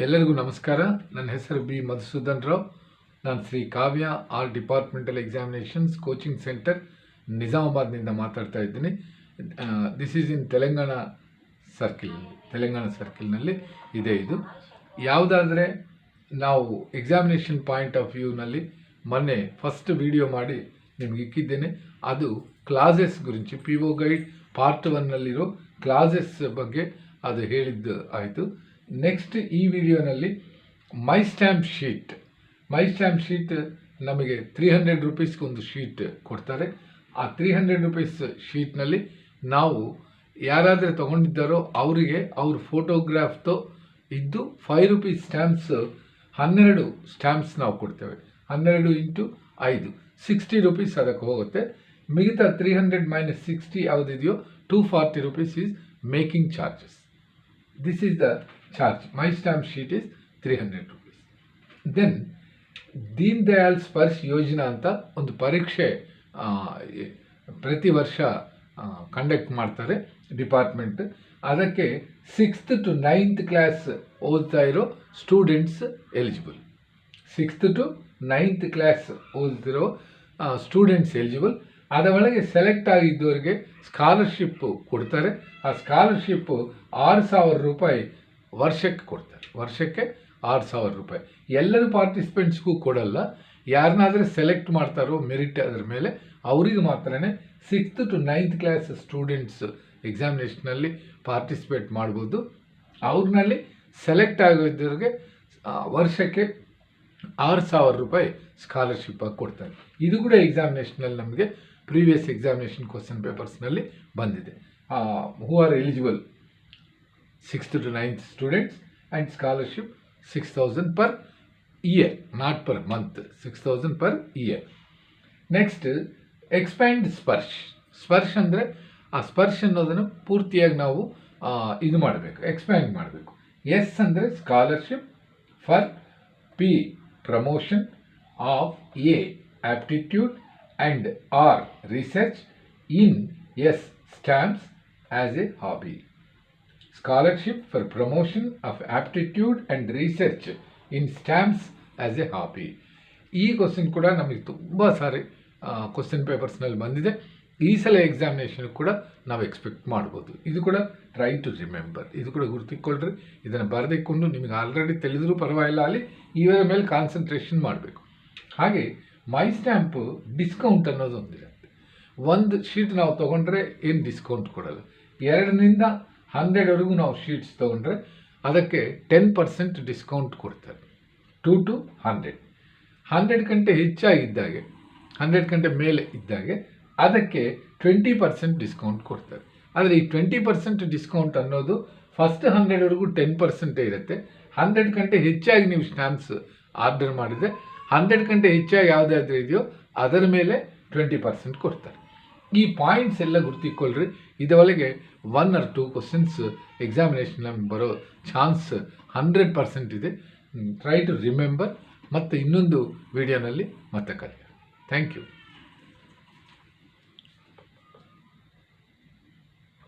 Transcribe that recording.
ಎಲ್ಲರಿಗೂ ನಮಸ್ಕಾರ. ನನ್ನ ಹೆಸರು ಬಿ ಮಧುಸೂದನ್ ರಾವ್. ನಾನು Shri Kavya all departmental examinations coaching centre ನಿಜಾಮಾಬಾದ್ನಿಂದ ಮಾತಾಡ್ತಾ ಇದ್ದೀನಿ. ದಿಸ್ ಈಸ್ ಇನ್ ತೆಲಂಗಾಣ ಸರ್ಕಿಲ್ನಲ್ಲಿ ಇದೆ. ಇದು ಯಾವುದಾದರೆ ನಾವು ಎಕ್ಸಾಮಿನೇಷನ್ ಪಾಯಿಂಟ್ ಆಫ್ ವ್ಯೂನಲ್ಲಿ ಮೊನ್ನೆ ಫಸ್ಟ್ ವಿಡಿಯೋ ಮಾಡಿ ನಿಮ್ಗೆ ಇಕ್ಕಿದ್ದೇನೆ. ಅದು ಕ್ಲಾಸಸ್ ಗುరించి PO ಗೈಡ್ ಪಾರ್ಟ್ 1ನಲ್ಲಿರೋ ಕ್ಲಾಸಸ್ ಬಗ್ಗೆ ಅದು ಹೇಳಿದ್ದು ಆಯಿತು. ನೆಕ್ಸ್ಟ್ ಈ ವಿಡಿಯೋನಲ್ಲಿ ಮೈ ಸ್ಟ್ಯಾಂಪ್ ಶೀಟ್ ನಮಗೆ 300 ರೂಪೀಸ್ಗೆ ಒಂದು ಶೀಟ್ ಕೊಡ್ತಾರೆ. ಆ 300 ರೂಪೀಸ್ ಶೀಟ್ನಲ್ಲಿ ನಾವು ಯಾರಾದರೆ ತೊಗೊಂಡಿದ್ದಾರೋ ಅವರಿಗೆ ಅವ್ರ ಫೋಟೋಗ್ರಾಫ್తో ಇದ್ದು 5 ರೂಪೀಸ್ ಸ್ಟ್ಯಾಂಪ್ಸ್ 12 ಸ್ಟ್ಯಾಂಪ್ಸ್ ನಾವು ಕೊಡ್ತೇವೆ. 12 × 5 60 ರೂಪೀಸ್ ಅದಕ್ಕೆ ಹೋಗುತ್ತೆ. ಮಿಗತಾ 300 - 60 ಯಾವುದಿದೆಯೋ 240 rupees is making charges. This is the charge. My stamp sheet is 300 rupees. Then Deen Dayal Sparsh Yojana ಅಂತ ಒಂದು ಪರೀಕ್ಷೆ ಪ್ರತಿ ವರ್ಷ ಕಂಡಕ್ಟ್ ಮಾಡ್ತಾರೆ ಡಿಪಾರ್ಟ್ಮೆಂಟ್. ಅದಕ್ಕೆ 6th to 9th ಕ್ಲಾಸ್ ಓದ್ತಾ ಇರೋ students eligible. 6th to 9th class ಓದ್ತಿರೋ ಸ್ಟೂಡೆಂಟ್ಸ್ ಎಲಿಜಿಬಲ್. ಅದರ ಒಳಗೆ ಸೆಲೆಕ್ಟ್ ಆಗಿದ್ದವರಿಗೆ ಸ್ಕಾಲರ್ಶಿಪ್ ಕೊಡ್ತಾರೆ. ಆ ಸ್ಕಾಲರ್ಶಿಪ್ಪು 6,000 ರೂಪಾಯಿ ವರ್ಷಕ್ಕೆ ಕೊಡ್ತಾರೆ. ವರ್ಷಕ್ಕೆ 6,000 ರೂಪಾಯಿ. ಎಲ್ಲರೂ ಪಾರ್ಟಿಸಿಪೆಂಟ್ಸ್ಗೂ ಕೊಡಲ್ಲ. ಯಾರನ್ನಾದರೆ ಸೆಲೆಕ್ಟ್ ಮಾಡ್ತಾರೋ ಮೆರಿಟ್ ಅದರ ಮೇಲೆ ಅವರಿಗೆ ಮಾತ್ರನೇ 6th to 9th class students ಎಕ್ಸಾಮಿನೇಷನಲ್ಲಿ ಪಾರ್ಟಿಸಿಪೇಟ್ ಮಾಡ್ಬೋದು. ಅವ್ರನ್ನಲ್ಲಿ ಸೆಲೆಕ್ಟ್ ಆಗಿದ್ದವ್ರಿಗೆ ವರ್ಷಕ್ಕೆ 6,000 ರೂಪಾಯಿ ಸ್ಕಾಲರ್ಶಿಪ್ಪಾಗಿ ಕೊಡ್ತಾರೆ. ಇದು ಕೂಡ ಎಕ್ಸಾಮಿನೇಷನಲ್ಲಿ ನಮಗೆ ಪ್ರೀವಿಯಸ್ ಎಕ್ಸಾಮಿನೇಷನ್ ಕ್ವಶನ್ ಪೇಪರ್ಸ್ನಲ್ಲಿ ಬಂದಿದೆ. Who are eligible 6th to 9th students and scholarship 6,000 per year, not per month, 6,000 per year. Next expand Sparsh ಅಂದರೆ ಆ ಸ್ಪರ್ಶ್ ಅನ್ನೋದನ್ನು ಪೂರ್ತಿಯಾಗಿ ನಾವು ಇದು ಮಾಡಬೇಕು, ಎಕ್ಸ್ಪ್ಯಾಂಡ್ ಮಾಡಬೇಕು. ಎಸ್ ಅಂದರೆ scholarship, for P promotion, of A aptitude and R research, in S stamps as A hobby. Scholarship for promotion of aptitude and research in stamps as A hobby. ಈ ಕ್ವಶನ್ ಕೂಡ ನಮಗೆ ತುಂಬ ಸಾರಿ question ಪೇಪರ್ಸ್ನಲ್ಲಿ ಬಂದಿದೆ. ಈ ಸಲ examination ಕೂಡ ನಾವು expect ಮಾಡ್ಬೋದು. ಇದು ಕೂಡ ಟ್ರೈ ಟು ರಿಮೆಂಬರ್, ಇದು ಕೂಡ ಗುರ್ತಿಕ್ಕೊಳ್ರಿ. ಇದನ್ನು ಬರೆದಿಕ್ಕೊಂಡು ನಿಮಗೆ ಆಲ್ರೆಡಿ ತಿಳಿದ್ರೂ ಪರವಾಗಿಲ್ಲ, ಅಲ್ಲಿ ಇವರ ಮೇಲೆ ಕಾನ್ಸಂಟ್ರೇಷನ್ ಮಾಡಬೇಕು. ಹಾಗೆ ಮೈ ಸ್ಟ್ಯಾಂಪು ಡಿಸ್ಕೌಂಟ್ ಅನ್ನೋದು ಒಂದಿರುತ್ತೆ. ಒಂದು ಶೀಟ್ ನಾವು ತೊಗೊಂಡ್ರೆ ಏನು ಡಿಸ್ಕೌಂಟ್ ಕೊಡಲ್ಲ. 2ರಿಂದ 100ವರೆಗೂ ನಾವು ಶೀಟ್ಸ್ ತೊಗೊಂಡ್ರೆ ಅದಕ್ಕೆ 10% ಡಿಸ್ಕೌಂಟ್ ಕೊಡ್ತಾರೆ. 2 to 100. 100 ಹೆಚ್ಚಾಗಿದ್ದಾಗೆ, 100 ಮೇಲೆ ಇದ್ದಾಗೆ ಅದಕ್ಕೆ 20% ಡಿಸ್ಕೌಂಟ್ ಕೊಡ್ತಾರೆ. ಆದರೆ ಈ 20% ಡಿಸ್ಕೌಂಟ್ ಅನ್ನೋದು ಫಸ್ಟ್ 100ವರೆಗೂ 10% ಇರುತ್ತೆ. 100 ಹೆಚ್ಚಾಗಿ ನೀವು ಸ್ಟ್ಯಾಂಪ್ಸ್ ಆರ್ಡರ್ ಮಾಡಿದರೆ 100 ಹೆಚ್ಚಾಗಿ ಯಾವುದಾದ್ರೂ ಇದೆಯೋ ಅದರ ಮೇಲೆ 20% ಕೊಡ್ತಾರೆ. ಈ ಪಾಯಿಂಟ್ಸ್ ಎಲ್ಲ ಗುರ್ತಿಕ್ಕೊಳ್ರಿ. ಇದರೊಳಗೆ 1 or 2 ಕ್ವಶನ್ಸ್ ಎಕ್ಸಾಮಿನೇಷನ್ ಬರೋ ಚಾನ್ಸ್ 100% ಇದೆ. Try to remember. ಮತ್ತು ಇನ್ನೊಂದು ವಿಡಿಯೋನಲ್ಲಿ ಮತ್ತೆ ಕಲಿಯೋಣ. Thank you.